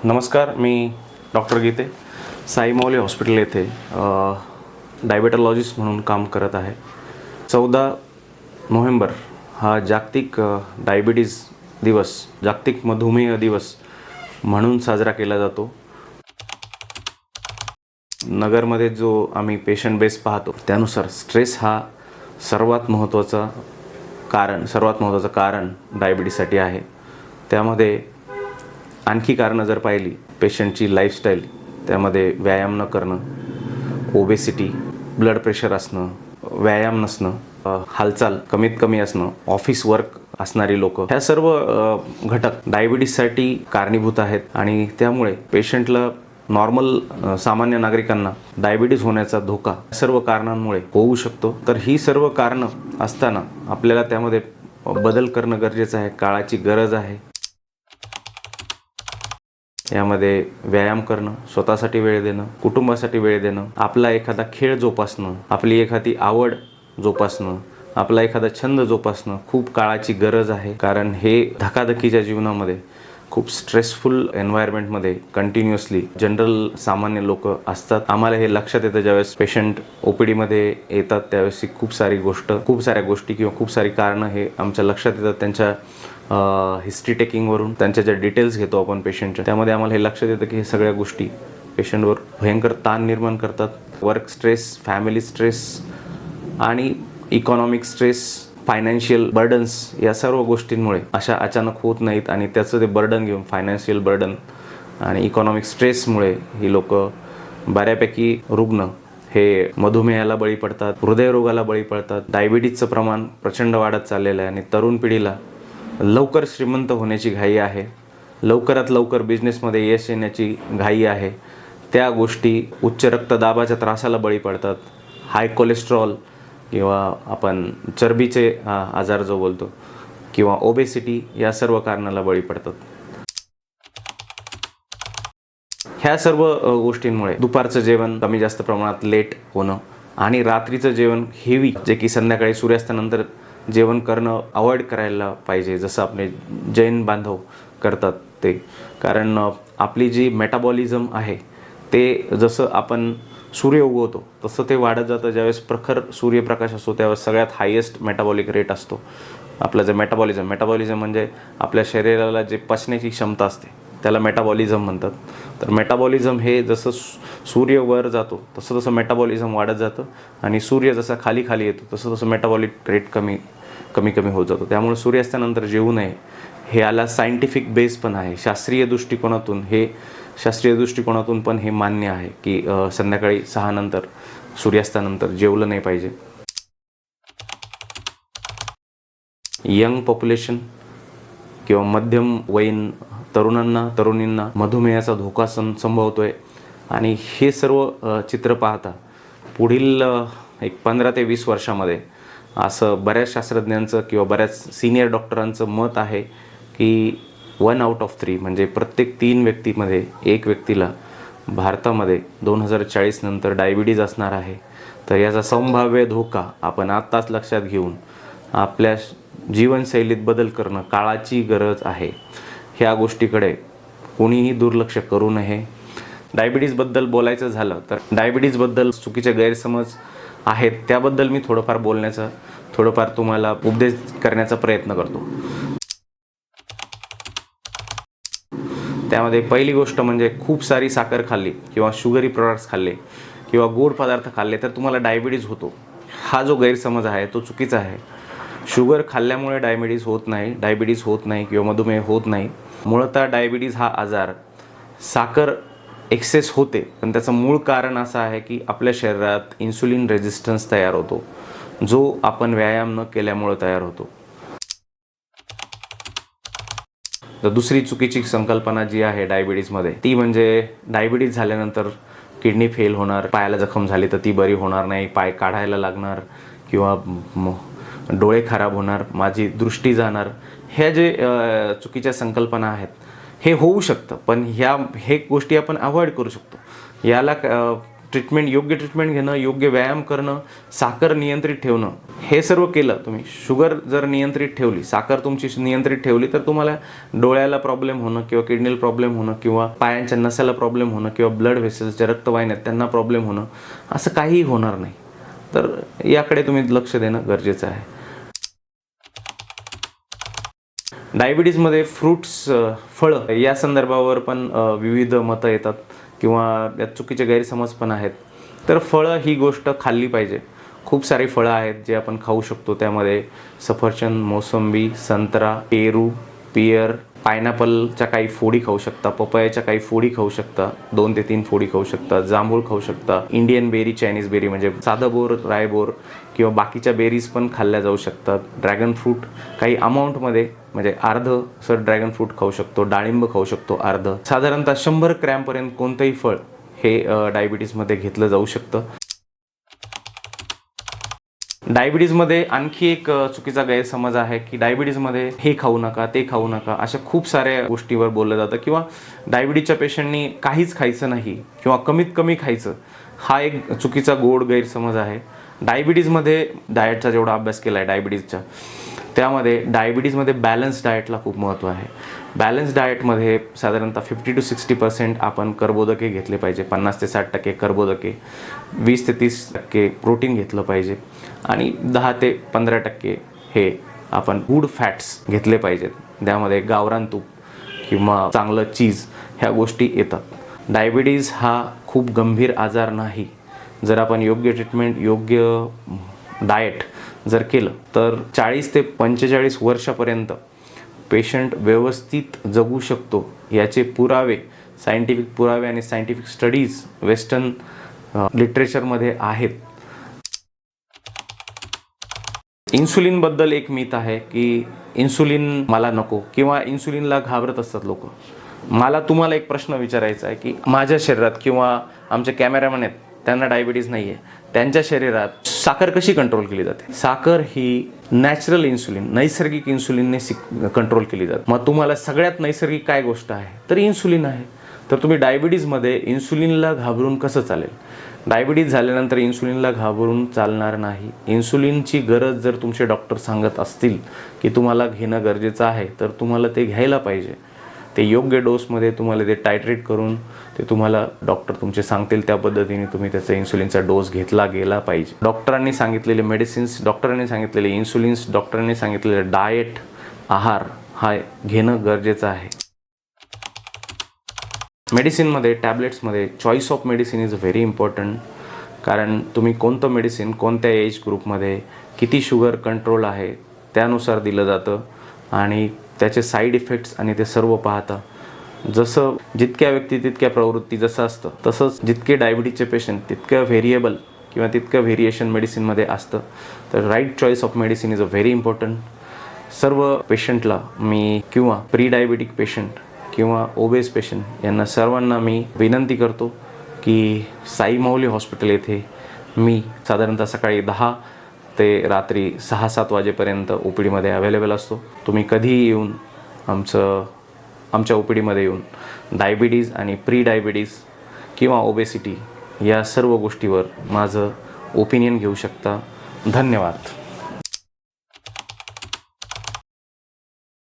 नमस्कार, मी डॉक्टर गीते साई मौली हॉस्पिटल येथे डायबेटॉलॉजिस्ट म्हणून काम करत आहे. 14 नोव्हेंबर हा जागतिक डायबिटीज दिवस, जागतिक मधुमेह दिवस म्हणून साजरा केला जातो. नगरमध्ये जो आम्ही पेशंट बेस पाहतो त्यानुसार स्ट्रेस हा सर्वात महत्त्वाचं कारण डायबिटीजसाठी आहे. त्यामध्ये आणखी कारणं जर पाहिली, पेशंटची लाईफस्टाईल, त्यामध्ये व्यायाम न करणं, ओबेसिटी, ब्लड प्रेशर असणं, व्यायाम नसणं, हालचाल कमीत कमी असणं, ऑफिस वर्क असणारी लोक, ह्या सर्व घटक डायबिटीजसाठी कारणीभूत आहेत. आणि त्यामुळे पेशंटला नॉर्मल सामान्य नागरिकांना डायबिटीज होण्याचा धोका सर्व कारणांमुळे होऊ शकतो. तर ही सर्व कारणं असताना आपल्याला त्यामध्ये बदल करणं गरजेचं आहे, काळाची गरज आहे. यामध्ये व्यायाम करणं, स्वतःसाठी वेळ देणं, कुटुंबासाठी वेळ देणं, आपला एखादा खेळ जोपासणं, आपली एखादी आवड जोपासणं, आपला एखादा छंद जोपासणं खूप काळाची गरज आहे. कारण हे धकाधकीच्या जीवनामध्ये, खूप स्ट्रेसफुल एन्व्हायरमेंटमध्ये कंटिन्युअसली जनरल सामान्य लोक असतात. आम्हाला हे लक्षात येतं ज्यावेळेस पेशंट OPDमध्ये येतात, त्यावेळेस खूप साऱ्या गोष्टी किंवा खूप सारी कारणं हे आमच्या लक्षात येतात. त्यांच्या हिस्ट्री टेकिंगवरून त्यांच्या ज्या डिटेल्स घेतो आपण पेशंटच्या, त्यामध्ये आम्हाला हे लक्षात येतं की हे सगळ्या गोष्टी पेशंटवर भयंकर ताण निर्माण करतात. वर्क स्ट्रेस, फॅमिली स्ट्रेस आणि इकॉनॉमिक स्ट्रेस, फायनान्शियल बर्डन्स, या सर्व गोष्टींमुळे अशा अचानक होत नाहीत. आणि त्याचं ते बर्डन घेऊन, फायनान्शियल बर्डन आणि इकॉनॉमिक स्ट्रेसमुळे ही लोक बऱ्यापैकी रुग्ण हे मधुमेहाला बळी पडतात, हृदयरोगाला बळी पडतात. डायबिटीजचं प्रमाण प्रचंड वाढत चाललेलं आहे आणि तरुण पिढीला लवकर श्रीमंत होण्याची घाई आहे, लवकरात लवकर बिझनेसमध्ये यश येण्याची घाई आहे. त्या गोष्टी उच्च रक्तदाबाच्या त्रासाला बळी पडतात, हाय कोलेस्ट्रॉल किंवा आपण चरबीचे आजार जो बोलतो, किंवा ओबेसिटी, या सर्व कारणाला बळी पडतात. ह्या सर्व गोष्टींमुळे दुपारचं जेवण कमी जास्त प्रमाणात लेट होणं आणि रात्रीचं जेवण हेवी, जे की संध्याकाळी सूर्यास्तानंतर जेवण करणं अवॉइड करायला पाहिजे, जसं आपले जैन बांधव करतात ते. कारण आपली जी मेटाबॉलिझम आहे ते जसं आपण सूर्य उगवतो तसं ते वाढत जातं. ज्यावेळेस प्रखर सूर्यप्रकाश असतो त्यावेळेस सगळ्यात हायेस्ट मेटाबॉलिक रेट असतो. आपलं जे मेटाबॉलिझम म्हणजे आपल्या शरीराला जे पचण्याची क्षमता असते त्याला मेटाबॉलिझम म्हणतात. तर मेटाबॉलिझम हे जसं सूर्य वर जातो तसं तसं मेटाबॉलिझम वाढत जातं आणि सूर्य जसा खाली येतो तसं तसं मेटाबॉलिक रेट कमी होत जातो. त्यामुळे सूर्यास्तानंतर जेवू नये, हे याला सायंटिफिक बेस पण आहे. शास्त्रीय दृष्टिकोनातून पण हे मान्य आहे की संध्याकाळी 6 नंतर, सूर्यास्तानंतर जेवलं नाही पाहिजे. यंग पॉप्युलेशन किंवा मध्यम वयीन तरुणींना मधुमेहाचा धोका संभवतोय. आणि हे सर्व चित्र पाहता पुढील 15 ते 20 वर्षामध्ये असं बऱ्याच शास्त्रज्ञांचं किंवा बऱ्याच सिनियर डॉक्टरांचं मत आहे की 1 out of 3 म्हणजे प्रत्येक 3 व्यक्तीमध्ये 1 व्यक्तीला भारतामध्ये 2040 नंतर डायबिटीज असणार आहे. तर याचा संभाव्य धोका आपण आत्ताच लक्षात घेऊन आपल्या जीवनशैलीत बदल करणं काळाची गरज आहे. ह्या गोष्टीकडे कोणीही दुर्लक्ष करू नये. डायबिटीजबद्दल बोलायचं झालं तर डायबिटीजबद्दल चुकीचे गैरसमज आहेत, त्याबद्दल मी थोडंफार तुम्हाला उपदेश करण्याचा प्रयत्न करतो. त्यामध्ये पहिली गोष्ट म्हणजे खूप सारी साखर खाल्ली किंवा शुगरी प्रोडक्ट्स खाल्ले किंवा गोड पदार्थ खाल्ले तर तुम्हाला डायबिटीज होतो. हा जो गैरसमज आहे तो चुकीचा आहे. शुगर खाल्ल्यामुळे डायबिटीज होत नाही किंवा मधुमेह होत नाही. मूळतः डायबिटीज हा आजार साखर एक्सेस होते, पण त्याचं मूळ कारण असं आहे की आपल्या शरीरात इन्सुलिन रेझिस्टन्स तयार होतो, जो आपण व्यायाम न केल्यामुळे तयार होतो. तर दुसरी चुकीची संकल्पना जी आहे डायबिटीजमध्ये, ती म्हणजे डायबिटीज झाल्यानंतर किडनी फेल होणार, पायाला जखम झाली तर ती बरी होणार नाही, पाय काढायला लागणार किंवा डोळे खराब होणार, माझी दृष्टी जाणार. ह्या जे चुकीच्या संकल्पना आहेत हे होऊ शकतं, पण हे गोष्टी आपण अवॉइड करू शकतो. याला ट्रीटमेंट, योग्य ट्रीटमेंट घेणं, योग्य व्यायाम करणं, साखर नियंत्रित ठेवणं, हे सर्व केलं तुम्ही, शुगर जर नियंत्रित ठेवली, साखर तुमची नियंत्रित ठेवली, तर तुम्हाला डोळ्याला प्रॉब्लेम होणं किंवा किडनीला प्रॉब्लेम होणं किंवा पायांच्या नसाला प्रॉब्लेम होणं किंवा ब्लड व्हेसल्सच्या रक्तवाहिन्यात त्यांना प्रॉब्लेम होणं असं काहीही होणार नाही. तर याकडे तुम्ही लक्ष देणं गरजेचं आहे. डायबिटीजमध्ये फ्रूट्स, फळं या संदर्भावर पण विविध मतं येतात किंवा यात चुकीचे गैरसमज पण आहेत. तर फळं ही गोष्ट खाल्ली पाहिजे. खूप सारी फळं आहेत जे आपण खाऊ शकतो. त्यामध्ये सफरचंद, मोसंबी, संत्रा, पेरू, पियर, पायनॅपलच्या काही फोडी खाऊ शकता, पपयाच्या काही फोडी खाऊ शकता, 2 ते 3 फोडी खाऊ शकता, जांभूळ खाऊ शकता, इंडियन बेरी, चायनीज बेरी म्हणजे साधं बोर, रायबोर किंवा बाकीच्या बेरीज पण खाल्ल्या जाऊ शकतात. ड्रॅगन फ्रूट काही अमाऊंटमध्ये म्हणजे अर्ध ड्रॅगन फ्रूट खाऊ शकतो, डाळिंब खाऊ शकतो अर्ध. साधारणतः 100 ग्रॅमपर्यंत कोणतंही फळ हे डायबिटीजमध्ये घेतलं जाऊ शकतं. डायबिटीजमध्ये आणखी एक चुकीचा गैरसमज आहे की डायबिटीजमध्ये हे खाऊ नका, ते खाऊ नका, अशा खूप साऱ्या गोष्टीवर बोललं जातं किंवा डायबिटीजच्या पेशंटनी काहीच खायचं नाही किंवा कमीत कमी खायचं, हा एक चुकीचा गोड गैरसमज आहे. डायबिटीजमध्ये डाएटचा जेवढा अभ्यास केला आहे डायबिटीजच्या, त्यामध्ये डायबिटीजमध्ये बॅलन्स डाएटला खूप महत्त्व आहे. बॅलन्स डाएटमध्ये साधारणतः 50 to 60% आपण कर्बोदके घेतले पाहिजे, 50 ते 60% कर्बोदके, 20 ते 30% प्रोटीन घेतलं पाहिजे आणि 10 ते 15% हे आपण गुड फॅट्स घेतले पाहिजेत. त्यामध्ये गावरान तूप किंवा चांगलं चीज ह्या गोष्टी येतात. डायबिटीज हा खूप गंभीर आजार नाही. जर आपण योग्य ट्रीटमेंट, योग्य डाएट जर केलं तर 40 ते 45 वर्षापर्यंत पेशंट व्यवस्थित जगू शकतो. याचे पुरावे, सायंटिफिक पुरावे आणि सायंटिफिक स्टडीज वेस्टर्न लिटरेचरमध्ये आहेत. इन्सुलिनबद्दल एक मिथ आहे की इन्सुलिन मला नको किंवा इन्सुलिनला घाबरत असतात लोक. मला तुम्हाला एक प्रश्न विचारायचा आहे की माझ्या शरीरात किंवा आमचे कॅमेरामॅन आहेत त्यांना डायबिटीज नाही आहे, त्यांच्या शरीरात साखर कशी कंट्रोल केली जाते? साखर ही नॅचरल इन्सुलिन, नैसर्गिक इन्सुलिनने कंट्रोल केली जाते. मग तुम्हाला सगळ्यात नैसर्गिक काय गोष्ट आहे? तर इन्सुलिन आहे. तर तुम्ही डायबिटीजमध्ये इन्सुलिनला घाबरून कसं चालेल? डायबिटीज झाल्यानंतर इन्सुलिनला घाबरून चालणार नाही. इन्सुलिनची गरज जर तुमचे डॉक्टर सांगत असतील की तुम्हाला घेणं गरजेचं आहे, तर तुम्हाला ते घ्यायला पाहिजे. ते योग्य डोसमध्ये तुम्हाला ते टायट्रेट करून ते तुम्हाला डॉक्टर तुमचे सांगतील त्या पद्धतीने तुम्ही त्याचा इन्सुलिनचा डोस घेतला गेला पाहिजे. डॉक्टरांनी सांगितलेले मेडिसिन्स, डॉक्टरांनी सांगितलेले इन्सुलिन्स, डॉक्टरांनी सांगितलेले डाएट, आहार हा घेणं गरजेचं आहे. मेडिसिनमध्ये, टॅबलेट्समध्ये choice of medicine is very important. कारण तुम्ही कोणतं मेडिसिन कोणत्या एज ग्रुपमध्ये किती शुगर कंट्रोल आहे त्यानुसार दिलं जातं आणि त्याचे साईड इफेक्ट्स आणि ते सर्व पाहता. जसं जितक्या व्यक्ती तितक्या प्रवृत्ती जसं असतं, तसंच जितके डायबिटीजचे पेशंट तितकं व्हेरिएबल किंवा तितकं व्हेरिएशन मेडिसिनमध्ये असतं. तर right choice of medicine is a very important. सर्व पेशंटला मी किंवा प्री डायबिटिक पेशंट किंवा ओबेस पेशंट यांना सर्वांना मी विनंती करतो की साई माऊली हॉस्पिटल येथे मी साधारणतः सकाळी 10 ते रात्री 6-7 वाजेपर्यंत OPDमध्ये अवेलेबल असतो. तुम्ही कधीही येऊन आमच्या OPDमध्ये येऊन डायबिटीज आणि प्री डायबिटीज किंवा ओबेसिटी या सर्व गोष्टीवर माझं ओपिनियन घेऊ शकता. धन्यवाद.